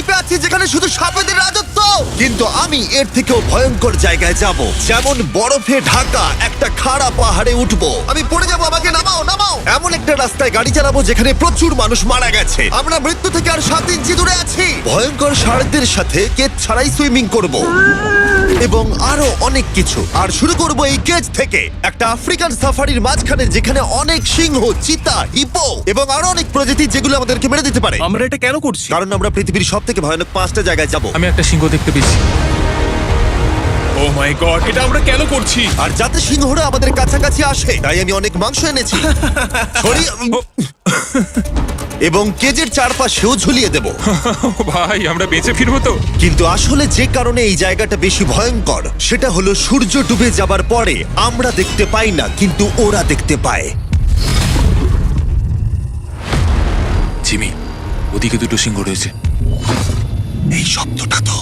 দ্বীপে আছি যেখানে শুধু সাপেদের রাজত্ব, কিন্তু আমি এর থেকেও ভয়ঙ্কর জায়গায় যাব, যেমন বরফে ঢাকা একটা খাড়া পাহাড়ে উঠবো। আমি পড়ে যাবো, আমাকে নামাও নামাও। এমন একটা রাস্তায় গাড়ি চালাবো যেখানে প্রচুর মানুষ মারা গেছে। আমরা মৃত্যু থেকে আর 7 ইঞ্চি দূরে আছি। ভয়ঙ্কর শার্কদের সাথে কেজ ছাড়াই সুইমিং করব এবং আরো অনেক কিছু। আর শুরু করব এই কেজ থেকে, একটা আফ্রিকান সাফারির মাঝখানে যেখানে অনেক সিংহ, চিতা, হিপো এবং আরো অনেক প্রজাতি যেগুলো আমাদেরকে মেরে দিতে পারে। আমরা এটা কেন করছি? কারণ আমরা পৃথিবীর সব থেকে ভয়ানক 5টা জায়গায় যাব। আমি একটা সিংহ দেখতে পেয়েছি। ও মাই গড, এটা আমরা কেন করছি? আর যাতে সিংহরা আমাদের কাছাকাছি আসে তাই আমি অনেক মাংস এনেছি। এবং কেজের চারপাশেও ঝুলিয়ে দেব। ভাই আমরা বেঁচে ফিরবো তো? কিন্তু আসলে যে কারণে এই জায়গাটা বেশি ভয়ঙ্কর সেটা হলো সূর্য ডুবে যাবার পরে আমরা দেখতে পাই না, কিন্তু ওরা দেখতে পায়। জিমি, ওদিকে দুটো সিংহ রয়েছে। এই শব্দটা তো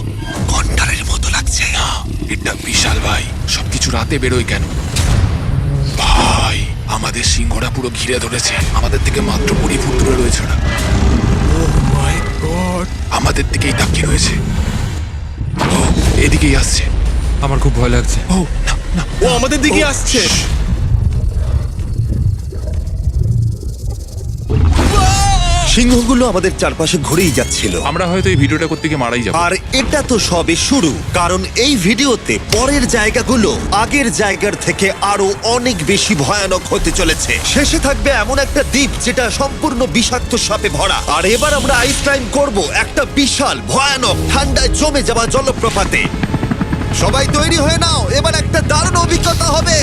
কন্ডারের মতো লাগছে। না, এটা বিশাল ভাই। সবকিছু রাতে বেরোয় কেন? ভাই, আমাদের সিংহরা পুরো ঘিরে ধরেছে। আমাদের থেকে মাত্র 20 ফুট দূরে রয়েছে ওরা। মাই গড, আমাদের দিকেই তাকিয়ে রয়েছে। ও এদিকেই আসছে। আমার খুব ভয় লাগছে। ও না না, ও আমাদের দিকে আসছে। সিংহগুলো আমাদের চারপাশে ঘুরেই যাচ্ছিল। আমরা হয়তো এই ভিডিওটা করতে গিয়ে মারাই যাবো। আর এটা তো সবে শুরু, কারণ এই ভিডিওতে পরের জায়গাগুলো আগের জায়গার থেকে আরো অনেক বেশি ভয়ানক হতে চলেছে। শেষে থাকবে এমন একটা দ্বীপ যেটা সম্পূর্ণ বিষাক্ত সাপে ভরা। আর এবার আমরা আইস ক্লাইম্ব করব একটা বিশাল ভয়ানক ঠান্ডায় জমে যাওয়া জলপ্রপাতে। সবাই তৈরি হয়ে নাও, এবার একটা দারুণ অভিজ্ঞতা হবে।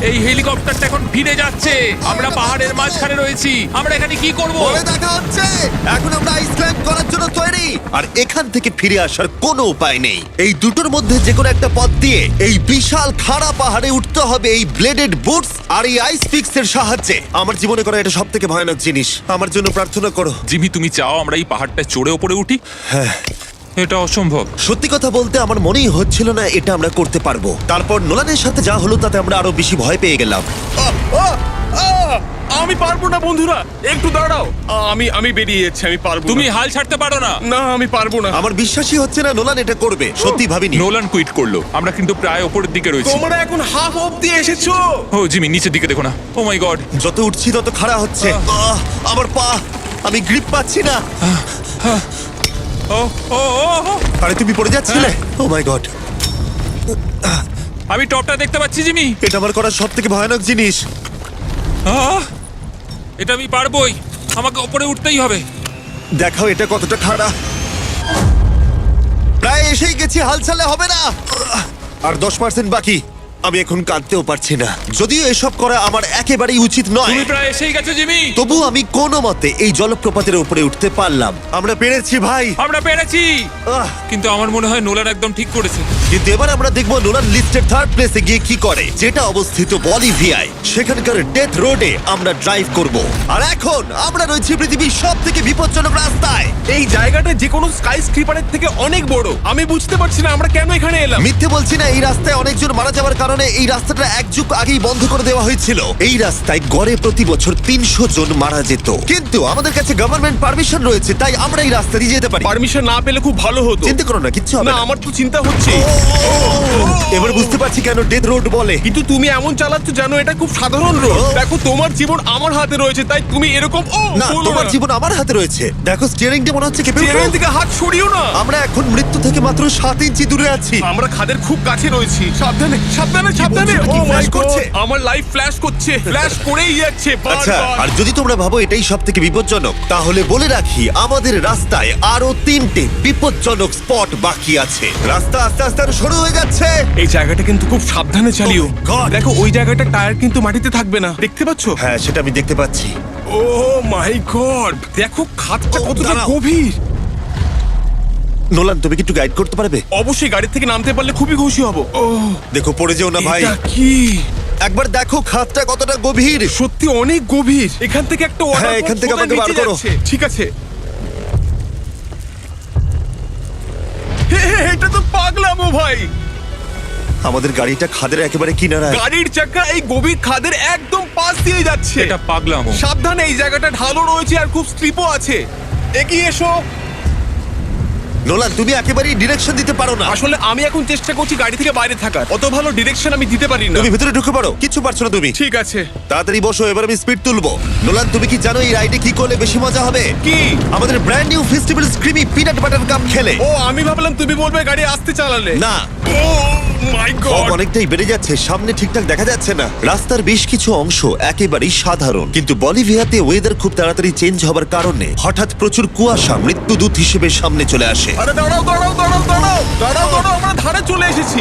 এই হেলিকপ্টারটা এখন ফিরে যাচ্ছে। আমরা পাহাড়ের মাঝখানে রয়েছি। আমরা এখানে কি করব? পরে দেখা হচ্ছে। এখন আমরা আইস ক্লাইম্ব করার জন্য তৈরি। আর এখান থেকে ফিরে আসার কোনো উপায় নেই। এই দুটোর মধ্যে যে কোনো একটা পথ দিয়ে এই বিশাল খাড়া পাহাড়ে উঠতে হবে এই ব্লেডেড বুটস আর এই আইস পিক্সের সাহায্যে। আমার জীবনে করা এটা সবথেকে ভয়ানক জিনিস। আমার জন্য প্রার্থনা করো। জিমি, তুমি চাও আমরা এই পাহাড়টা চড়ে ওপরে উঠি? হ্যাঁ, এটা অসম্ভব। সত্যি কথা বলতে আমার মনেই হচ্ছিল না এটা আমরা করতে পারবো। তারপর নোলানের সাথে যা হলো তাতে আমরা আরো বেশি ভয় পেয়ে গেলাম। আমি পারবো না বন্ধুরা, একটু দাঁড়াও। আমি বেরিয়ে যাচ্ছি, আমি পারবো তুমি না। হাল ছাড়তে পারো না। না, আমি পারবো না। আমার বিশ্বাসই হচ্ছে না নোলান এটা করবে। সত্যি ভাবিনি। নোলান কুইট করলো। আমরা কিন্তু প্রায় ওপরের দিকে রয়েছি। তোমরা এখন হাফ অবধি এসেছো। ও জিমি, নিচের দিকে দেখো না। ও মাই গড। যত উঠছি তত খাড়া হচ্ছে। আমার পা, আমি গ্রিপ পাচ্ছি না। ও ও ও ও। আরে তুমি পড়ে যাচ্ছিলে? ও মাই গড, আমি টপটা দেখতে পাচ্ছি জিমি। এটা আমার করা সব থেকে ভয়ানক জিনিস। আহ! এটা আমি পারবোই। আমাকে ওপরে উঠতেই হবে। দেখাও এটা কতটা খাড়া। প্রায় এসেই গেছি, হাল ছাড়লে হবে না। আর 10% বাকি। আমি এখন কাঁদতেও পারছি না, যদিও এসব করা আমার একেবারেই উচিত নয়। তুমি প্রায় এসেই গেছো জিমি। তবু আমি কোনো মতে এই জলপ্রপাতের উপরে উঠতে পারলাম। আমরা পেরেছি ভাই। আমরা পেরেছি। আহ, কিন্তু আমার মনে হয় নোলান একদম ঠিক করেছে। কিন্তু এবার আমরা দেখবো নোলান লিস্টের 3rd প্লেসে গিয়ে কি করে, যেটা অবস্থিত বলিভিয়ায়। সেখানকার ডেথ রোডে আমরা ড্রাইভ করব। আর এখন আমরা রয়েছি পৃথিবীর সব থেকে বিপজ্জনক রাস্তায়। এই জায়গাটা যে কোনো স্কাই স্ক্রিপারের থেকে অনেক বড়। আমি বুঝতে পারছি না আমরা কেন এখানে এলাম। মিথ্যে বলছি না, এই রাস্তায় অনেকজন মারা যাওয়ার কারণে এই রাস্তাটা 1 যুগ আগেই বন্ধ করে দেওয়া হয়েছিল। এই রাস্তায় গড়ে প্রতি বছর 300 জন মারা যেত, কিন্তু আমাদের কাছে গভর্নমেন্ট পারমিশন রয়েছে, তাই আমরা এই রাস্তা দিয়ে যেতে পারি। পারমিশন না পেলে খুব ভালো হতো। চিন্তা করো না, কিচ্ছু হবে না, না। আমার তো চিন্তা হচ্ছে। এবার বুঝতে পারছি কেন ডেথ রোড বলে। কিন্তু তুমি এমন চালাচ্ছ জানো এটা খুব সাধারণ রোড। ও। দেখো তোমার জীবন আমার হাতে রয়েছে, তাই তুমি এরকম না, তোমার জীবন আমার হাতে রয়েছে। দেখো স্টিয়ারিংটা মনে হচ্ছে কেঁপে উঠলো। থেকে হাত সরিও না। আমরা এখন মৃত্যু থেকে মাত্র 7 ইঞ্চি দূরে আছি। আমরা খাদের খুব কাছে রয়েছি। সাবধানে সাবধানে সাবধানে। বলছো? ও কি মাই flash গড, করছে? আমার লাইফ ফ্ল্যাশ করছে, ফ্ল্যাশ করেই যাচ্ছে আচ্ছা, বারবার। আর যদি তোমরা ভাবো এটাই সব থেকে বিপজ্জনক, তাহলে বলে রাখি আমাদের রাস্তায় আরো 3টে বিপজ্জনক স্পট বাকি আছে। রাস্তা আস্তে আস্তে আরো সরু হয়ে যাচ্ছে। এই জায়গাটা কিন্তু খুব সাবধানে চালিও। Oh my God! দেখো ওই জায়গাটা টায়ার কিন্তু মাটিতে থাকবে না, দেখতে পাচ্ছো? হ্যাঁ, সেটা আমি দেখতে পাচ্ছি। ও মাই গড, দেখো খাদটা ও, কতটা দাঁড়াও। গভীর। নোলান, তুমি কি একটু গাইড করতে পারবে? অবশ্যই গাড়ি থেকে নামতে পারলে খুবই খুশি হব। ও দেখো পড়ে যেও না ভাই। এটা কি? একবার দেখো খাদটা কতটা গভীর। সত্যি অনেক গভীর। এখান থেকে একটা ওয়াটার হ্যাঁ, এখান থেকে আমাকে বার করো। ঠিক আছে। এটা তো পাগলামো ভাই। আমাদের গাড়িটা খাদের একেবারে কিনারায়। গাড়ির চাকা এই গভীর খাদের একদম পাশ দিয়ে যাচ্ছে। এটা পাগলামো। সাবধানে, এই জায়গাটা ঢালু রয়েছে আর খুব স্লিপও আছে। এগিয়ে এসো। নোলান, তুমি একেবারেই ডিরেকশন দিতে পারো না। আসলে আমি এখন চেষ্টা করছি গাড়ি থেকে বাইরে থাকার, অত ভালো ডিরেকশন আমি দিতে পারি না। তুমি ভিতরে ঢুকে পড়ো, কিছু পারছো না তুমি। ঠিক আছে। তাড়াতাড়ি বসো, এবার আমি স্পিড তুলবো। নোলান, তুমি কি জানো এই রাইডে কি করলে বেশি মজা হবে? কি? আমাদের brand new festival creamy peanut butter cup খেলে। ও, আমি ভাবলাম তুমি বলবে গাড়ি আস্তে চালালে। না, ও মাই ফগ গড। অনেকটাই বেড়ে যাচ্ছে, সামনে ঠিকঠাক দেখা যাচ্ছে না। রাস্তার বেশ কিছু অংশ একেবারেই সাধারণ, কিন্তু বলিভিয়াতে ওয়েদার খুব তাড়াতাড়ি চেঞ্জ হবার কারণে হঠাৎ প্রচুর কুয়াশা মৃত্যুদূত হিসেবে সামনে চলে আসে। আরে দাঁড়াও দাঁড়াও দাঁড়াও দাঁড়াও দাঁড়াও দাঁড়াও, আমরা ধারে চলে এসেছি।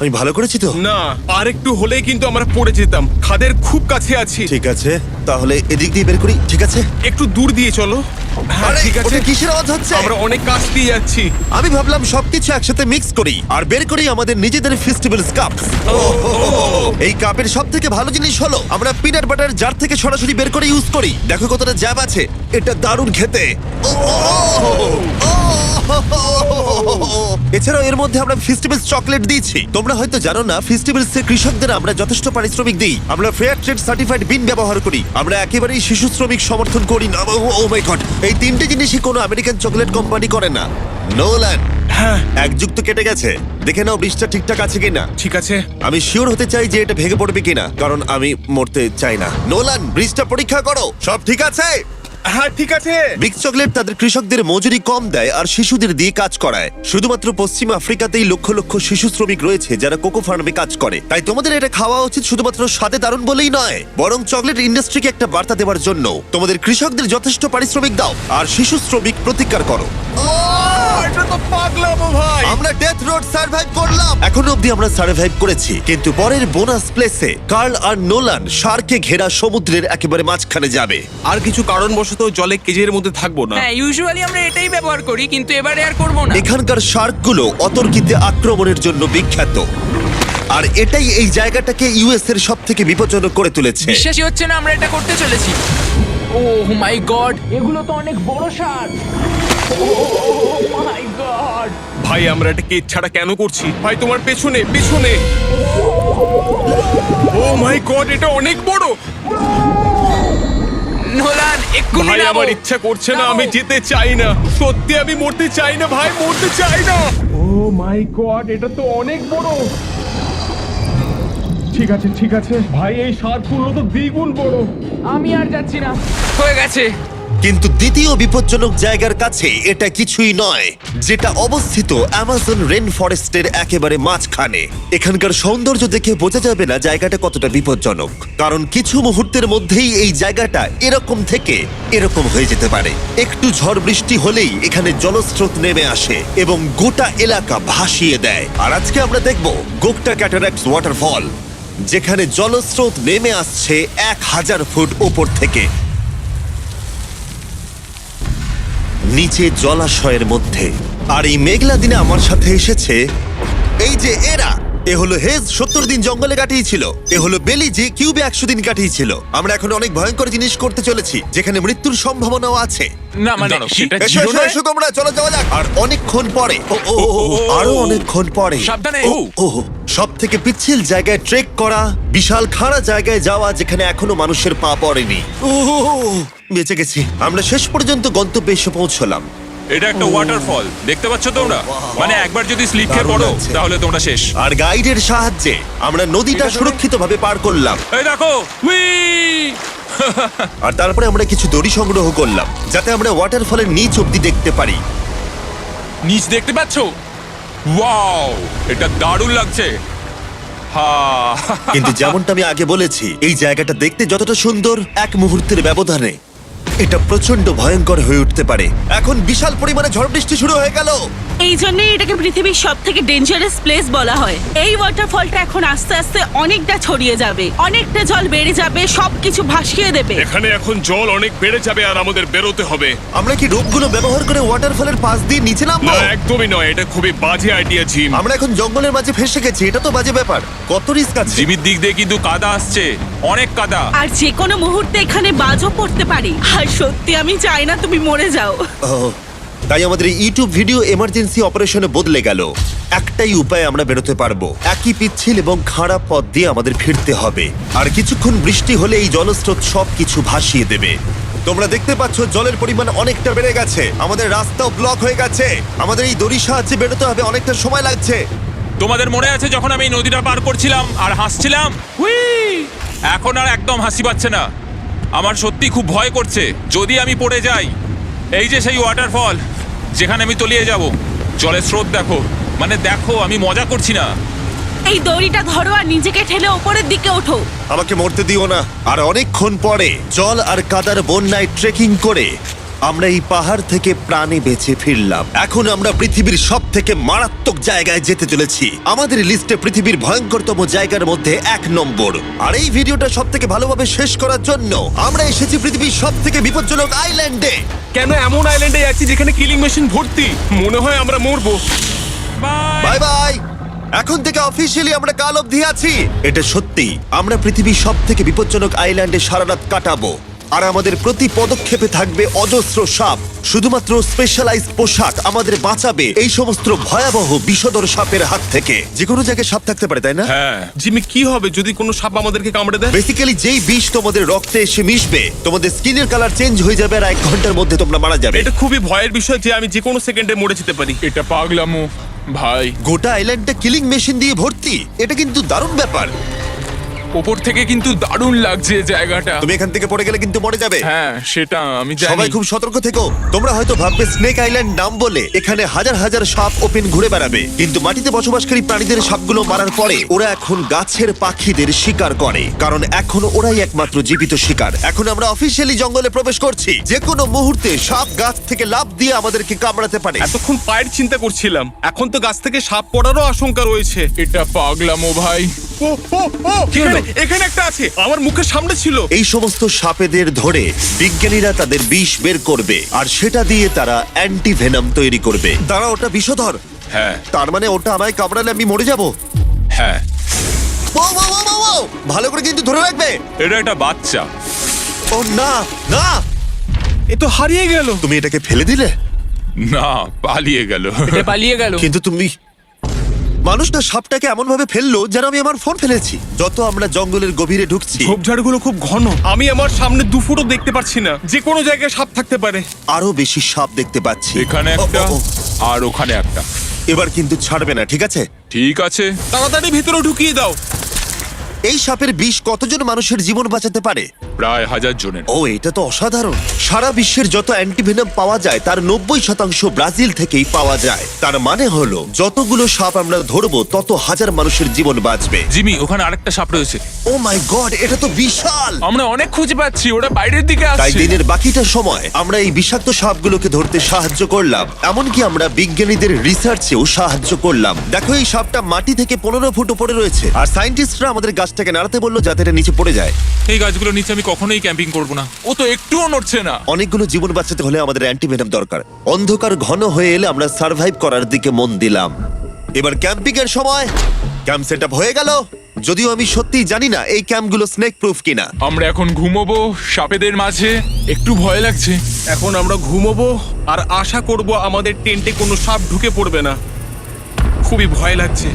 আমি ভালো করেছি তো? না, আর একটু হলেই কিন্তু আমরা পড়ে যেতাম, খাদের খুব কাছে আছি। ঠিক আছে, তাহলে এদিক দিয়ে বের করি। ঠিক আছে, একটু দূর দিয়ে চলো। হ্যাঁ আরে, ঠিক আছে। ওটা কিসের আওয়াজ হচ্ছে? আমরা অনেক কাছ দিয়ে যাচ্ছি। আমি ভাবলাম সবকিছু একসাথে মিক্স করি আর বের করি আমাদের নিজেদের ফেস্টিভ্যাল কাপ। এই কাপের সব থেকে ভালো জিনিস হলো আমরা পিনাট বাটার জার থেকে সরাসরি বের করে ইউজ করি। দেখো কতটা জ্যাব আছে, এটা দারুণ খেতে। এছাড়াও এর মধ্যে আমরা ফেস্টিভ্যালস চকলেট দিয়েছি। তোমরা হয়তো জানো না, ফেস্টিভ্যালস এর কৃষকদের আমরা যথেষ্ট পারিশ্রমিক দিই। আমরা ফেয়ার ট্রেড সার্টিফাইড বিন ব্যবহার করি। আমরা একেবারেই শিশু শ্রমিক সমর্থন করি না। ও মাই গড, এই তিনটে জিনিসই কোনো আমেরিকান চকলেট কোম্পানি করে না। নোলান, হ্যাঁ এক যুগ তো কেটে গেছে, দেখে নাও বৃষ্টিটা ঠিকঠাক আছে কিনা। ঠিক আছে। আমি শিওর হতে চাই যে এটা ভেঙে পড়বে কিনা, কারণ আমি মরতে চাই না। নোলান, ব্রিজটা পরীক্ষা করো, সব ঠিক আছে? হ্যাঁ ঠিক আছে। বিগ চকলেট তাদের কৃষকদের মজুরি কম দেয় আর শিশুদের দিয়ে কাজ করায়। শুধুমাত্র পশ্চিম আফ্রিকাতেই লক্ষ লক্ষ শিশু শ্রমিক রয়েছে যারা কোকো ফার্মে কাজ করে। তাই তোমাদের এটা খাওয়া উচিত শুধুমাত্র স্বাদে দারুণ বলেই নয়, বরং চকলেট ইন্ডাস্ট্রিকে একটা বার্তা দেওয়ার জন্য। তোমাদের কৃষকদের যথেষ্ট পারিশ্রমিক দাও আর শিশু শ্রমিক প্রতিকার করো। এটা তো পাগলামো ভাই। আমরা ডেথ রোড সার্ভাইভ করলাম। এখনো অবধি আমরা সার্ভাইভ করেছি, কিন্তু পরের বোনাস প্লেসে কার্ল আর নোলান শার্কে ঘেরা সমুদ্রের একেবারে মাঝখানে যাবে। আর কিছু কারণবশত জলে কেজের মধ্যে থাকবো না। হ্যাঁ, ইউজুয়ালি আমরা এটাই ব্যবহার করি, কিন্তু এবারে আর করব না। এখানকার শার্কগুলো অতর্কিতে আক্রমণের জন্য বিখ্যাত, আর এটাই এই জায়গাটাকে ইউএস এর সব থেকে বিপজ্জনক করে তুলেছে। বিশ্বাসই হচ্ছে না আমরা এটা করতে চলেছি। ও মাই গড, এগুলো তো অনেক বড় শার্ক। ও মাই গড। ভাই আমরা এটা কেজ ছাড়া কেন করছি? ভাই তোমার পেছনে পেছনে। ও মাই গড, এটা অনেক বড়। নোলান, এক্ষুনি ভাই নামো। আমার ইচ্ছা করছে না, নামো। আমি যেতে চাই না। সত্যি আমি মরতে চাই না ভাই, মরতে চাই না। ও মাই গড, এটা তো অনেক বড়। ঠিক আছে ঠিক আছে ভাই, এই শার্কগুলো তো দ্বিগুণ বড়। আমি আর যাচ্ছি না, হয়ে গেছে। কিন্তু দ্বিতীয় বিপজ্জনক জায়গার কাছে এটা কিছুই নয়, যেটা অবস্থিত অ্যামাজন রেন ফরেস্টের একেবারে মাঝখানে। এখানকার সৌন্দর্য দেখে বোঝা যাবে না জায়গাটা কতটা বিপজ্জনক, কারণ কিছু মুহূর্তের মধ্যেই এই জায়গাটা এরকম থেকে এরকম হয়ে যেতে পারে। একটু ঝড় বৃষ্টি হলেই এখানে জলস্রোত নেমে আসে এবং গোটা এলাকা ভাসিয়ে দেয়। আর আজকে আমরা দেখব গোকটা ক্যাটারাক্টস ওয়াটারফল, যেখানে জলস্রোত নেমে আসছে 1000 ফুট ওপর থেকে নিচে জলাশয়ের মধ্যে। আর এই মেঘলা দিনে আমার সাথে এসেছে এই যে এরা। এ হলো হেজ, 70 দিন জঙ্গলে কাটিয়েছিল। এ হলো বেলি, যে কিউবে 100 দিন কাটিয়েছিল। আমরা এখন অনেক ভয়ঙ্কর জিনিস করতে চলেছি, যেখানে মৃত্যুর সম্ভাবনাও আছে। না মানে দাঁড়াও, সেটা এসো, এসো, এসো তোমরা, চলো যাওয়া যাক। আর অনেকক্ষণ পরে আরো অনেকক্ষণ পরে সাবধানে। সব থেকে পিচ্ছিল জায়গায় ট্রেক করা, বিশাল খাড়া জায়গায় যাওয়া যেখানে এখনো মানুষের পা পড়েনি। বেঁচে গেছি। আমরা শেষ পর্যন্ত গন্তব্যে এসে পৌঁছলাম। এটা একটা ওয়াটারফল, দেখতে পাচ্ছ তোমরা? মানে একবার যদি স্লিপ খেয়ে দারুণ পড়ো লাগছে। তাহলে তোমরা শেষ। আর গাইডের সাহায্যে আমরা নদীটা সুরক্ষিতভাবে পার করলাম। এই দেখো, উই! আর তারপরে আমরা কিছু দড়ি সংগ্রহ করলাম, যাতে আমরা ওয়াটারফলের নিচ অব্দি দেখতে পারি। নিচ দেখতে পাচ্ছ? ওয়াও, এটা দারুণ লাগছে। হা! কিন্তু যেমনটা আমি আগে বলেছি, এই জায়গাটা দেখতে যতটা সুন্দর, এক মুহূর্তের ব্যবধানে এটা প্রচন্ড ভয়ঙ্কর হয়ে উঠতে পারে। এখন বিশাল পরিমাণে ঝড় বৃষ্টি শুরু হয়ে গেল। এই জন্যই এটাকে পৃথিবীর সব থেকে ডেঞ্জারাস প্লেস বলা হয়। এই ওয়াটারফলটা এখন আস্তে আস্তে অনেকটা ছড়িয়ে যাবে, অনেকটা জল বেড়ে যাবে, সবকিছু ভাসিয়ে দেবে। এখানে এখন জল অনেক বেড়ে যাবে আর আমাদের বেরোতে হবে। আমরা কি রোপগুলো ব্যবহার করে ওয়াটারফলের পাশ দিয়ে নিচে নামবো? না একদমই নয়, এটা খুবই বাজে আইডিয়া জিম। আমরা এখন জঙ্গলের মাঝে ফেসে গেছি, এটা তো বাজে ব্যাপার। কত রিস্ক আছে। জিমির দিক দিয়ে কিন্তু কাদা আসছে, অনেক কাদা। আর যে কোনো মুহূর্তে এখানে বাজও পড়তে পারি। আর সত্যি আমি চাই না তুমি মরে যাও। ওহ, তাই আমাদের এই ইউটিউব ভিডিও এমার্জেন্সি অপারেশনে বদলে গেল। একটাই উপায় আমরা বেরোতে পারবো, একই পিচ্ছিল এবং খারাপ পথ দিয়ে আমাদের ফিরতে হবে। আর কিছুক্ষণ বৃষ্টি হলে এই জলস্রোত সবকিছু ভাসিয়ে দেবে। তোমরা দেখতে পাচ্ছ জলের পরিমাণ অনেকটা বেড়ে গেছে, আমাদের রাস্তাও ব্লক হয়ে গেছে, আমাদের এই দড়ির সাহায্যে বেরোতে হবে, অনেকটা সময় লাগছে। তোমাদের মনে আছে যখন আমি এই নদীটা পার করছিলাম আর হাসছিলাম? এখন আর একদম হাসি পাচ্ছে না। আমার সত্যি খুব ভয় করছে যদি আমি পড়ে যাই। এই যে সেই ওয়াটারফল যেখানে আমি তলিয়ে যাব। জলের স্রোত দেখো, মানে দেখো, আমি মজা করছি না। এই দড়িটা ধরো আর নিজেকে ঠেলে ওপরের দিকে ওঠো। আমাকে মরতে দিও না। আর অনেকক্ষণ পরে জল আর কাদার বন্যায় ট্রেকিং করে আমরা এই পাহাড় থেকে প্রাণে বেঁচে ফিরলাম। এখন আমরা পৃথিবীর সব থেকে মারাত্মক জায়গায় যেতে চলেছি। আমাদের লিস্টে পৃথিবীর ভয়ঙ্করতম জায়গার মধ্যে 1 নম্বর। আর এই ভিডিওটা সব থেকে ভালোভাবে শেষ করার জন্য আমরা এসেছি পৃথিবীর সব থেকে বিপজ্জনক আইল্যান্ডে। কেন এমন আইল্যান্ডে আছি যেখানে কিলিং মেশিন ভর্তি? মনে হয় আমরা মরবো। Bye bye. এখন থেকে অফিসিয়ালি আমরা কাল অবধি আছি। এটা সত্যি, আমরা পৃথিবীর সব থেকে বিপজ্জনক আইল্যান্ডে সারা রাত কাটাবো। আর আমাদের প্রতি পদক্ষেপে থাকবে অজস্র সাপ। শুধুমাত্র স্পেশালাইজড পোশাক আমাদের বাঁচাবে এই সমস্ত ভয়াবহ বিষধর সাপের হাত থেকে। যে কোনো জায়গায় সাপ থাকতে পারে, তাই না? হ্যাঁ, জিমি, কি হবে যদি কোনো সাপ আমাদেরকে কামড়ে দেয়? বেসিক্যালি যেই বিষ তোমাদের রক্তে এসে মিশবে, তোমাদের স্কিনের কালার চেঞ্জ হয়ে যাবে আর 1 ঘন্টার মধ্যে তোমরা মারা যাবে। এটা খুবই ভয়ের বিষয় যে আমি যে কোনো সেকেন্ডে মরে যেতে পারি। এটা পাগলামো ভাই। গোটা আইল্যান্ডটা কিলিং মেশিন দিয়ে ভর্তি। এটা কিন্তু দারুণ ব্যাপার। ওপর থেকে কিন্তু দারুণ লাগছে জায়গাটা। তুমি এখান থেকে পড়ে গেলে কিন্তু মরে যাবে। হ্যাঁ, সেটা আমি সবাই জানি। খুব সতর্ক থেকো। তোমরা হয়তো ভাববে স্নেক আইল্যান্ড নাম বলে এখানে হাজার হাজার সাপ ওপেন ঘুরে বেড়াবে, কিন্তু মাটিতে বসবাসকারী প্রাণীদের সাপগুলো মারার পরে ওরা এখন গাছের পাখিদের শিকার করে, কারণ এখন ওরাই একমাত্র জীবিত শিকার। এখন আমরা অফিসিয়ালি জঙ্গলে প্রবেশ করছি। যে কোনো মুহূর্তে সাপ গাছ থেকে লাফ দিয়ে আমাদেরকে কামড়াতে পারে। এতক্ষণ পায়ের চিন্তা করছিলাম, এখন তো গাছ থেকে সাপ পড়ারও আশঙ্কা রয়েছে। এটা পাগলামো ভাই। ও ও ও, এখানে একটা আছে, আমার মুখের সামনে ছিল। এই সমস্ত সাপেদের ধরে বিজ্ঞানীরা তাদের বিষ বের করবে, আর সেটা দিয়ে তারা অ্যান্টিভেনাম তৈরি করবে। তারা ওটা বিষধর। হ্যাঁ তার মানে ওটা আমায় কামড়ালে আমি মরে যাব। হ্যাঁ, ও, ও, ও, ও, ও! ভালো করে কিন্তু ধরে রাখবে। এটা একটা বাচ্চা। ও না না, এ তো হারিয়ে গেল। তুমি এটাকে ফেলে দিলে? না, পালিয়ে গেল। এটা পালিয়ে গেল। কিন্তু তুমি, মানুষটা সাপটাকে এমন ভাবে ফেললো যেন আমি আমার ফোন ফেলেছি। যত আমরা জঙ্গলের গভীরে ঢুকছি, ঝোপঝাড়গুলো খুব ঘন, আমি আমার সামনে 2 ফুটও দেখতে পাচ্ছি না। যে কোনো জায়গায় সাপ থাকতে পারে। আরো বেশি সাপ দেখতে পাচ্ছি। এখানে ও, একটা ও, ও। আর ওখানে একটা। এবার কিন্তু ছাড়বে না, ঠিক আছে? ঠিক আছে। তাড়াতাড়ি ভিতরে ঢুকিয়ে দাও। এই সাপের বিষ কতজন মানুষের জীবন বাঁচাতে পারে? প্রায় 1000 জনের। ও, এটা তো অসাধারণ। সারা বিশ্বের যত অ্যান্টিভেনম পাওয়া যায় তার 90% ব্রাজিল থেকেই পাওয়া যায়। তার মানে হলো যতগুলো সাপ আমরা ধরবো তত হাজার মানুষের জীবন বাঁচবে। জিমি, ওখানে আরেকটা সাপ রয়েছে। ও মাই গড, এটা তো বিশাল। আমরা অনেক খুঁজে পাচ্ছি, ওটা বাইরের দিকে তাই আসছে। দিনের বাকিটা সময় আমরা এই বিষাক্ত সাপগুলোকে ধরতে সাহায্য করলাম। এমনকি আমরা বিজ্ঞানীদের রিসার্চেও সাহায্য করলাম। দেখো, এই সাপটা মাটি থেকে 15 ফুট উপরে রয়েছে, আর সায়েন্টিস্টরা আমাদের গাছটাকে নাড়াতে বললো যাতে এটা নিচে পড়ে যায়। এই গাছগুলোর নিচে আমি কখনোই ক্যাম্পিং করব না। ও তো একটুও নড়ছে না। অনেকগুলো জীবন বাঁচাতে হলে আমাদের অ্যান্টিভেনম দরকার। অন্ধকার ঘন হয়ে এলে আমরা সার্ভাইভ করার দিকে মন দিলাম। এবার ক্যাম্পিং এর সময়। ক্যাম্প সেট আপ হয়ে গেল, যদিও আমি সত্যিই জানি না এই ক্যাম্পগুলো স্নেক প্রুফ কিনা। আমরা এখন ঘুমোবো সাপেদের মাঝে। একটু ভয় লাগছে। এখন আমরা ঘুমোবো আর আশা করব আমাদের টেন্টে কোনো সাপ ঢুকে পড়বে না। খুবই ভয় লাগছে।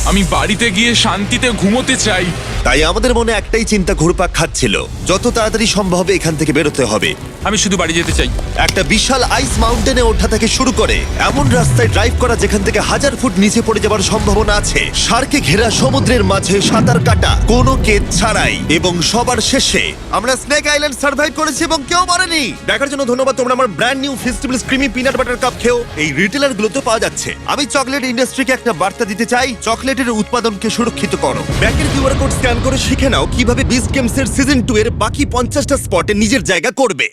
আমি বাড়িতে গিয়ে শান্তিতে ঘুমোতে চাই। তাই আমাদের মনে একটাই চিন্তা ঘুরপাক খাচ্ছিল, যত তাড়াতাড়ি সম্ভব এখান থেকে বেরোতে হবে। আমি শুধু বাড়ি যেতে চাই। একটা বিশাল আইস মাউন্টেনে ওঠা থেকে শুরু করে এমন রাস্তায় ড্রাইভ করা যেখান থেকে 1000 ফুট নিচে পড়ে যাওয়ার সম্ভাবনা আছে, শার্কে ঘেরা সমুদ্রের মাঝে সাঁতার কাটা কোনো কেদ ছাড়াই, এবং সবার শেষে আমরা স্নেক আইল্যান্ড সার্ভাইভ করেছি এবং কেউ মরেনি। দেখার জন্য ধন্যবাদ। তোমরা আমার brand new festival creamy peanut butter cup খেও। এই রিটেলার গুলোতে পাওয়া যাচ্ছে। আমি চকলেট ইন্ডাস্ট্রিকে একটা বার্তা দিতে চাই, চকলেটের উৎপাদনকে সুরক্ষিত করো। ব্যাকের কিউআর কোড স্ক্যান করে শিখে নাও কিভাবে বিচ গেমস এর সিজন 2 এর বাকি 50টা স্পটে নিজের জায়গা করবে।